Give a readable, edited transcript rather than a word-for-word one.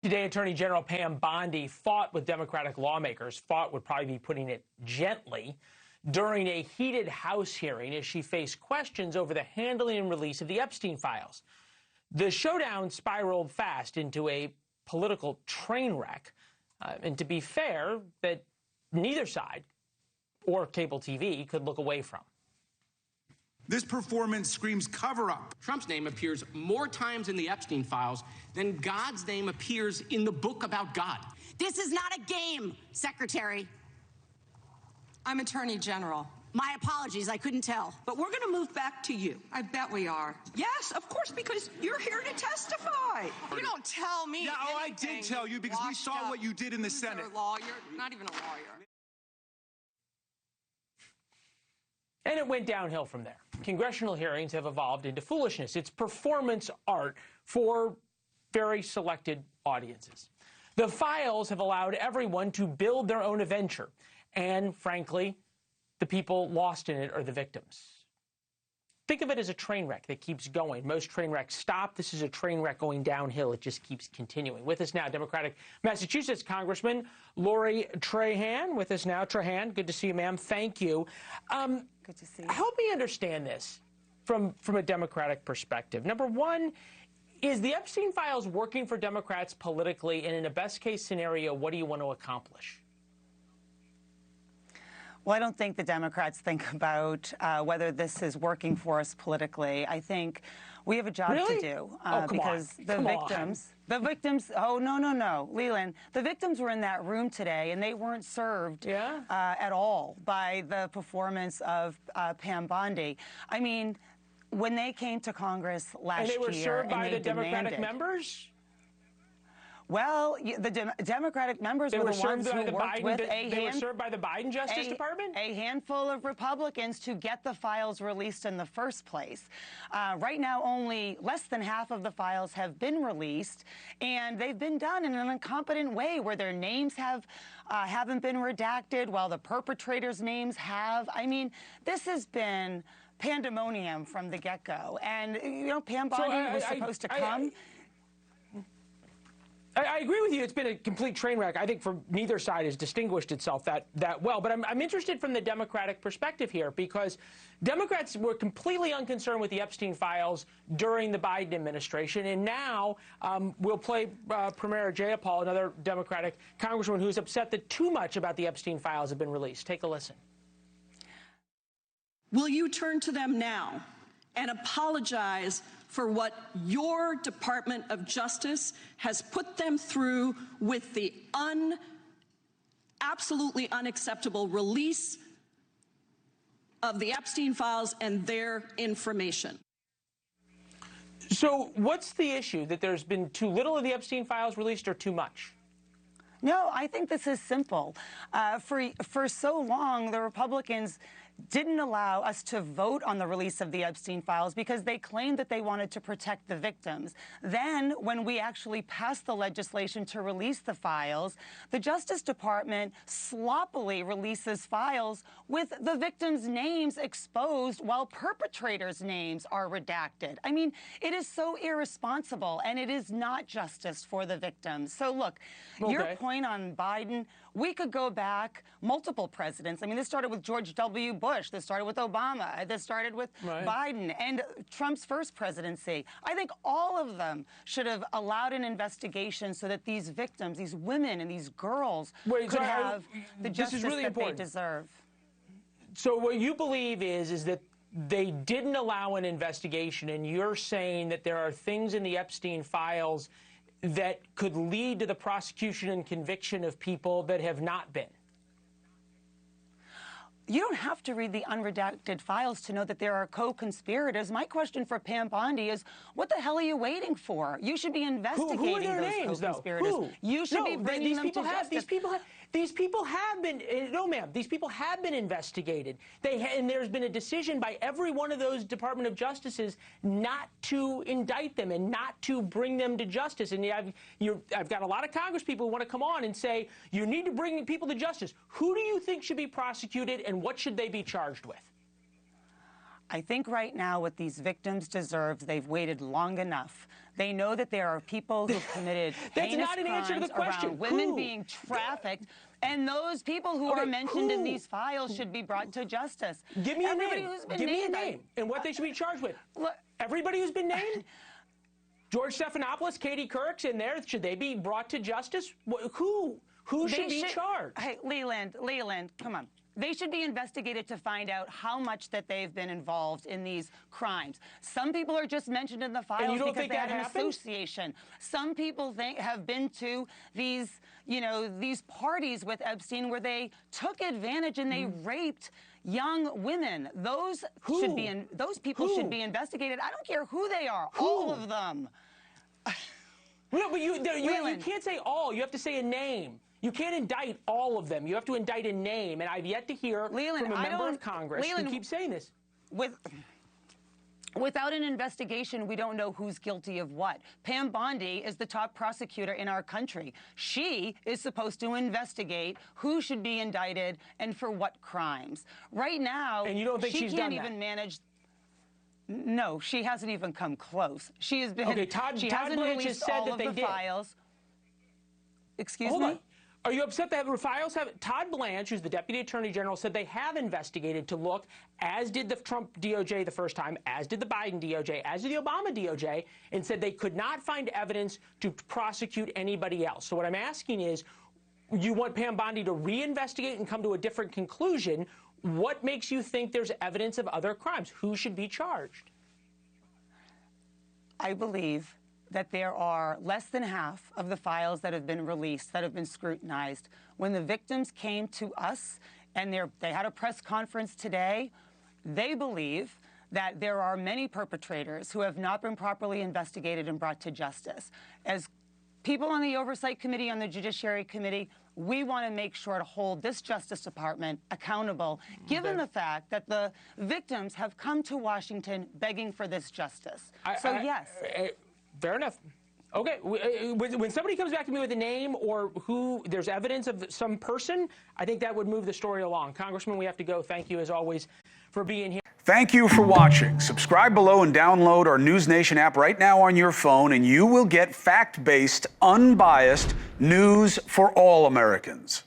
Today, Attorney General Pam Bondi fought with Democratic lawmakers, fought would probably be putting it gently, during a heated House hearing as she faced questions over the handling and release of the Epstein files. The showdown spiraled fast into a political train wreck. And to be fair, that neither side or cable TV could look away from. This performance screams cover-up. Trump's name appears more times in the Epstein files than God's name appears in the book about God. This is not a game, Secretary. I'm Attorney General. My apologies, I couldn't tell. But we're going to move back to you. I bet we are. Yes, of course, because you're here to testify. You don't tell me. Yeah, oh, I did tell you because we saw what you did in the Senate. You're a lawyer, not even a lawyer. And it went downhill from there. Congressional hearings have evolved into foolishness. It's performance art for very selected audiences. The files have allowed everyone to build their own adventure. And frankly, the people lost in it are the victims. Think of it as a train wreck that keeps going. Most train wrecks stop. This is a train wreck going downhill. It just keeps continuing. With us now, Democratic Massachusetts Congressman Lori Trahan. With us now, Trahan. Good to see you, ma'am. Thank you. Good to see you. Help me understand this from a Democratic perspective. Number one, is the Epstein files working for Democrats politically? And in a best-case scenario, what do you want to accomplish? Well, I don't think the Democrats think about whether this is working for us politically. I think we have a job to do because the victims, oh, no, Leland, the victims were in that room today and they weren't served at all by the performance of Pam Bondi. I mean, when they came to Congress last year, and they were served by the Democratic members? Well, the Democratic members were the ones who worked with they were served by the Biden Justice Department? A handful of Republicans to get the files released in the first place. Right now, only less than half of the files have been released, and they've been done in an incompetent way where their names haven't been redacted while the perpetrators' names have. I mean, this has been pandemonium from the get-go. And, you know, Pam Bondi was supposed to come. I agree with you. It's been a complete train wreck. I think neither side has distinguished itself that well. But I'm interested from the Democratic perspective here because Democrats were completely unconcerned with the Epstein files during the Biden administration. And now we'll play Premier Jayapal, another Democratic congresswoman who's upset that too much about the Epstein files have been released. Take a listen. Will you turn to them now and apologize for what your Department of Justice has put them through with the absolutely unacceptable release of the Epstein files and their information? So what's the issue? That there's been too little of the Epstein files released or too much? No, I think this is simple. For so long, the Republicans didn't allow us to vote on the release of the Epstein files because they claimed that they wanted to protect the victims. Then, when we actually passed the legislation to release the files, the Justice Department sloppily releases files with the victims' names exposed while perpetrators' names are redacted. I mean, it is so irresponsible, and it is not justice for the victims. So, look, your point on Biden, we could go back multiple presidents. I mean, this started with George W. Bush. This started with Obama. This started with Biden and Trump's first presidency. I think all of them should have allowed an investigation so that these victims, these women and these girls could have the justice that they deserve. So what you believe is that they didn't allow an investigation, and you're saying that there are things in the Epstein files that could lead to the prosecution and conviction of people that have not been? You don't have to read the unredacted files to know that there are co-conspirators. My question for Pam Bondi is, what the hell are you waiting for? You should be investigating who are their those names, co-conspirators. Who? You should be bringing them to justice. These people have been, no ma'am, these people have been investigated. And there's been a decision by every one of those Department of Justices not to indict them and not to bring them to justice. And I've got a lot of Congress people who want to come on and say, you need to bring people to justice. Who do you think should be prosecuted and what should they be charged with? I think right now what these victims deserve, they've waited long enough. They know that there are people who've committed That's heinous not an answer to the crimes question. around women Who? being trafficked, and those people who are mentioned in these files should be brought to justice. Give me a Everybody name. who's been Give me a named, name and what they should be charged with. Look, Everybody who's been named? George Stephanopoulos, Katie Couric's in there. Should they be brought to justice? Who? Who should be charged? Hey, Leland, come on. They should be investigated to find out how much that they've been involved in these crimes. Some people are just mentioned in the files because they had an association. Some people have been to these, these parties with Epstein where they took advantage and they raped young women. Those people should be investigated. I don't care who they are. All of them. No, but you can't say all. You have to say a name. You can't indict all of them. You have to indict a name, and I've yet to hear from a member of Congress who keeps saying this. Without an investigation, we don't know who's guilty of what. Pam Bondi is the top prosecutor in our country. She is supposed to investigate who should be indicted and for what crimes. Right now, and you don't think she's done that? She can't even manage. No, she hasn't even come close. She has been. Okay, Todd Blanche has said that they did. Files. Excuse me? Hold on. Are you upset that the files have? Todd Blanche, who's the Deputy Attorney General, said they have investigated to look, as did the Trump DOJ the first time, as did the Biden DOJ, as did the Obama DOJ, and said they could not find evidence to prosecute anybody else. So what I'm asking is, you want Pam Bondi to reinvestigate and come to a different conclusion. What makes you think there's evidence of other crimes? Who should be charged? I believe that there are less than half of the files that have been released, that have been scrutinized. When the victims came to us and they had a press conference today, they believe that there are many perpetrators who have not been properly investigated and brought to justice. As people on the Oversight Committee, on the Judiciary Committee, we want to make sure to hold this Justice Department accountable, given the fact that the victims have come to Washington begging for this justice. Yes. Fair enough. Okay, when somebody comes back to me with a name or who there's evidence of some person, I think that would move the story along. Congressman, we have to go. Thank you, as always, for being here. Thank you for watching. Subscribe below and download our NewsNation app right now on your phone, and you will get fact-based, unbiased news for all Americans.